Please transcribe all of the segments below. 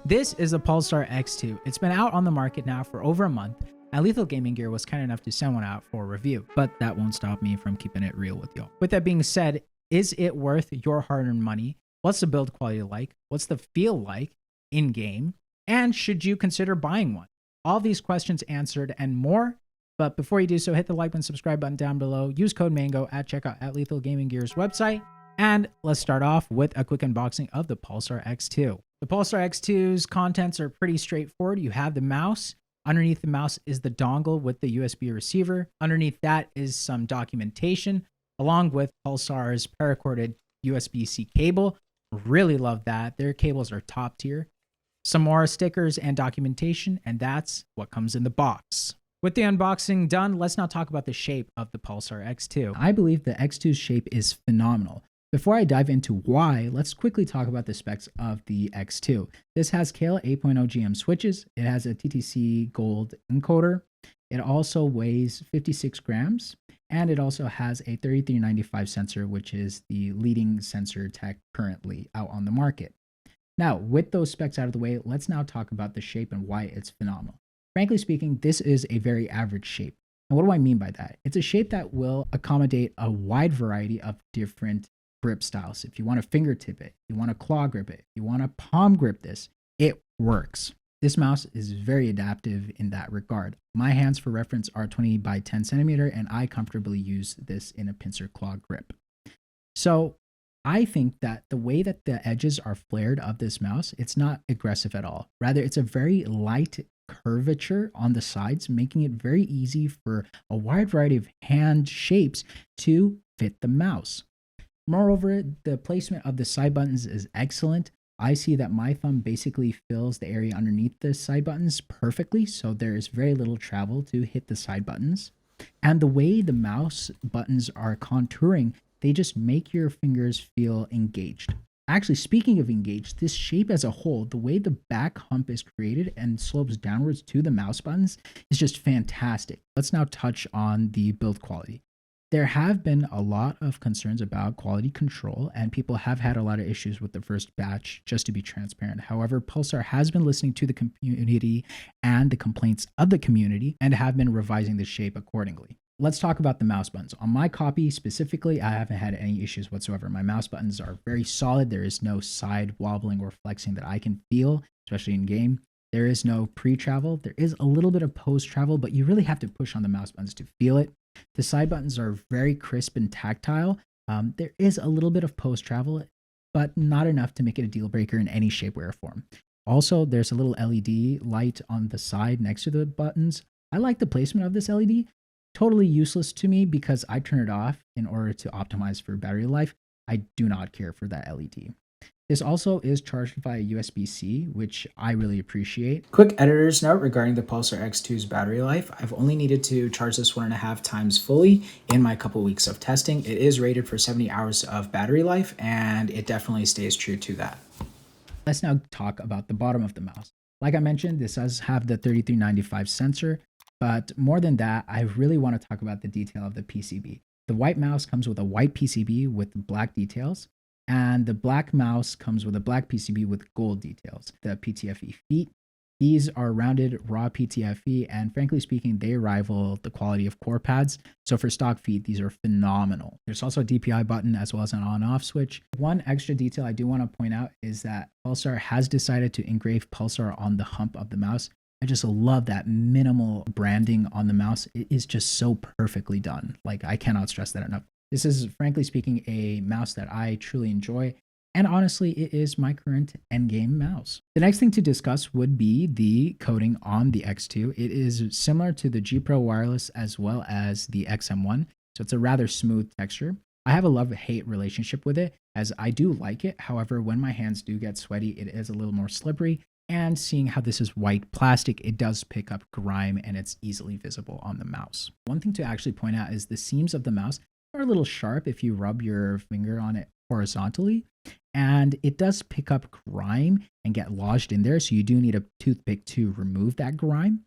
This is the Pulsar X2. It's been out on the market now for over a month, and Lethal Gaming Gear was kind enough to send one out for review, but that won't stop me from keeping it real with y'all. With that being said, is it worth your hard-earned money? What's the build quality like? What's the feel like in-game? And should you consider buying one? All these questions answered and more. But before you do so, hit the like and subscribe button down below. Use code MANGO at checkout at Lethal Gaming Gear's website. And let's start off with a quick unboxing of the Pulsar X2. The Pulsar X2's contents are pretty straightforward. You have the mouse. Underneath the mouse is the dongle with the USB receiver. Underneath that is some documentation, along with Pulsar's paracorded USB-C cable. Really love that. Their cables are top tier. Some more stickers and documentation, and that's what comes in the box. With the unboxing done, let's now talk about the shape of the Pulsar X2. I believe the X2's shape is phenomenal. Before I dive into why, let's quickly talk about the specs of the X2. This has KL 8.0 GM switches. It has a TTC gold encoder. It also weighs 56 grams, and it also has a 3395 sensor, which is the leading sensor tech currently out on the market. Now, with those specs out of the way, let's now talk about the shape and why it's phenomenal. Frankly speaking, this is a very average shape. And what do I mean by that? It's a shape that will accommodate a wide variety of different grip styles. If you want to fingertip it, if you want to claw grip it, if you want to palm grip this, it works. This mouse is very adaptive in that regard. My hands, for reference, are 20 by 10 centimeter, and I comfortably use this in a pincer claw grip. So I think that the way that the edges are flared of this mouse, it's not aggressive at all. Rather, it's a very light curvature on the sides, making it very easy for a wide variety of hand shapes to fit the mouse. Moreover, the placement of the side buttons is excellent. I see that my thumb basically fills the area underneath the side buttons perfectly, so there is very little travel to hit the side buttons. And the way the mouse buttons are contouring, they just make your fingers feel engaged. Actually, speaking of engaged, this shape as a whole, the way the back hump is created and slopes downwards to the mouse buttons is just fantastic. Let's now touch on the build quality. There have been a lot of concerns about quality control, and people have had a lot of issues with the first batch, just to be transparent. However, Pulsar has been listening to the community and the complaints of the community and have been revising the shape accordingly. Let's talk about the mouse buttons. On my copy specifically, I haven't had any issues whatsoever. My mouse buttons are very solid. There is no side wobbling or flexing that I can feel, especially in game. There is no pre-travel. There is a little bit of post-travel, but you really have to push on the mouse buttons to feel it. The side buttons are very crisp and tactile. There is a little bit of post-travel, but not enough to make it a deal breaker in any shape, way, or form. Also, there's a little LED light on the side next to the buttons. I like the placement of this LED. Totally useless to me because I turn it off in order to optimize for battery life. I do not care for that LED. This also is charged via USB-C, which I really appreciate. Quick editor's note regarding the Pulsar X2's battery life. I've only needed to charge this 1.5 times fully in my couple weeks of testing. It is rated for 70 hours of battery life, and it definitely stays true to that. Let's now talk about the bottom of the mouse. Like I mentioned, this does have the 3395 sensor, but more than that, I really want to talk about the detail of the PCB. The white mouse comes with a white PCB with black details, and the black mouse comes with a black PCB with gold details. The PTFE feet, these are rounded raw PTFE, and frankly speaking, they rival the quality of core pads. So for stock feet, these are phenomenal. There's also a DPI button as well as an on-off switch. One extra detail I do want to point out is that Pulsar has decided to engrave Pulsar on the hump of the mouse. I just love that minimal branding on the mouse. It is just so perfectly done. Like, I cannot stress that enough. This is, frankly speaking, a mouse that I truly enjoy. And honestly, it is my current endgame mouse. The next thing to discuss would be the coating on the X2. It is similar to the G Pro Wireless as well as the XM1. So it's a rather smooth texture. I have a love-hate relationship with it, as I do like it. However, when my hands do get sweaty, it is a little more slippery. And seeing how this is white plastic, it does pick up grime and it's easily visible on the mouse. One thing to actually point out is the seams of the mouse are a little sharp if you rub your finger on it horizontally, and it does pick up grime and get lodged in there, so you do need a toothpick to remove that grime.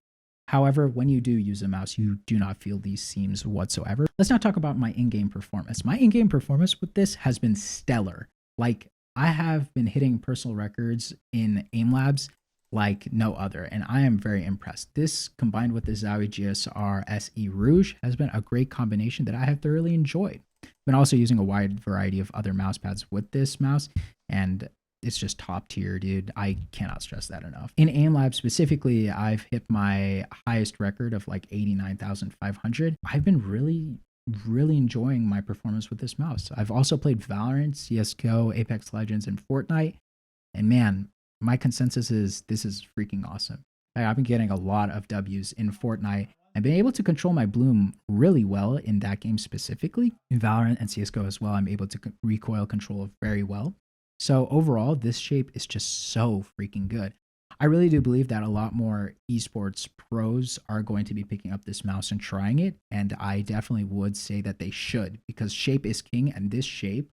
However, when you do use a mouse, you do not feel these seams whatsoever. Let's now talk about my in-game performance. My in-game performance with this has been stellar. Like, I have been hitting personal records in aim labs like no other, and I am very impressed. This combined with the Zowie GSR SE Rouge has been a great combination that I have thoroughly enjoyed. I've been also using a wide variety of other mouse pads with this mouse, and it's just top tier, dude. I cannot stress that enough. In aim lab specifically, I've hit my highest record of like 89,500. I've been really enjoying my performance with this mouse. I've also played Valorant, CSGO, Apex Legends, and Fortnite, and man, my consensus is this is freaking awesome. I've been getting a lot of W's in Fortnite and been able to control my bloom really well in that game specifically. In Valorant and CSGO as well, I'm able to recoil control very well. So overall, this shape is just so freaking good. I really do believe that a lot more esports pros are going to be picking up this mouse and trying it. And I definitely would say that they should, because shape is king, and this shape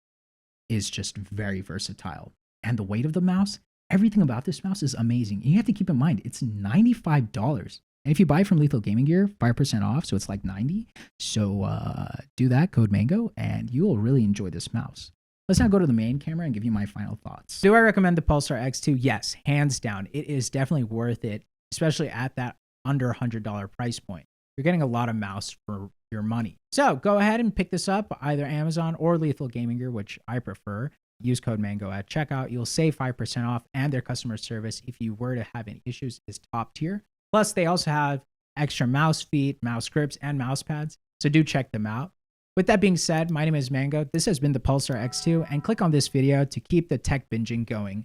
is just very versatile. And the weight of the mouse, everything about this mouse is amazing. You have to keep in mind, it's $95. And if you buy it from Lethal Gaming Gear, 5% off, so it's like 90. So do that, code Mango, and you will really enjoy this mouse. Let's now go to the main camera and give you my final thoughts. Do I recommend the Pulsar X2? Yes, hands down. It is definitely worth it, especially at that under $100 price point. You're getting a lot of mouse for your money. So go ahead and pick this up, either Amazon or Lethal Gaming Gear, which I prefer. Use code Mango at checkout. You'll save 5% off, and their customer service, if you were to have any issues, is top tier. Plus, they also have extra mouse feet, mouse grips, and mouse pads. So do check them out. With that being said, my name is Mango. This has been the Pulsar X2, and click on this video to keep the tech binging going.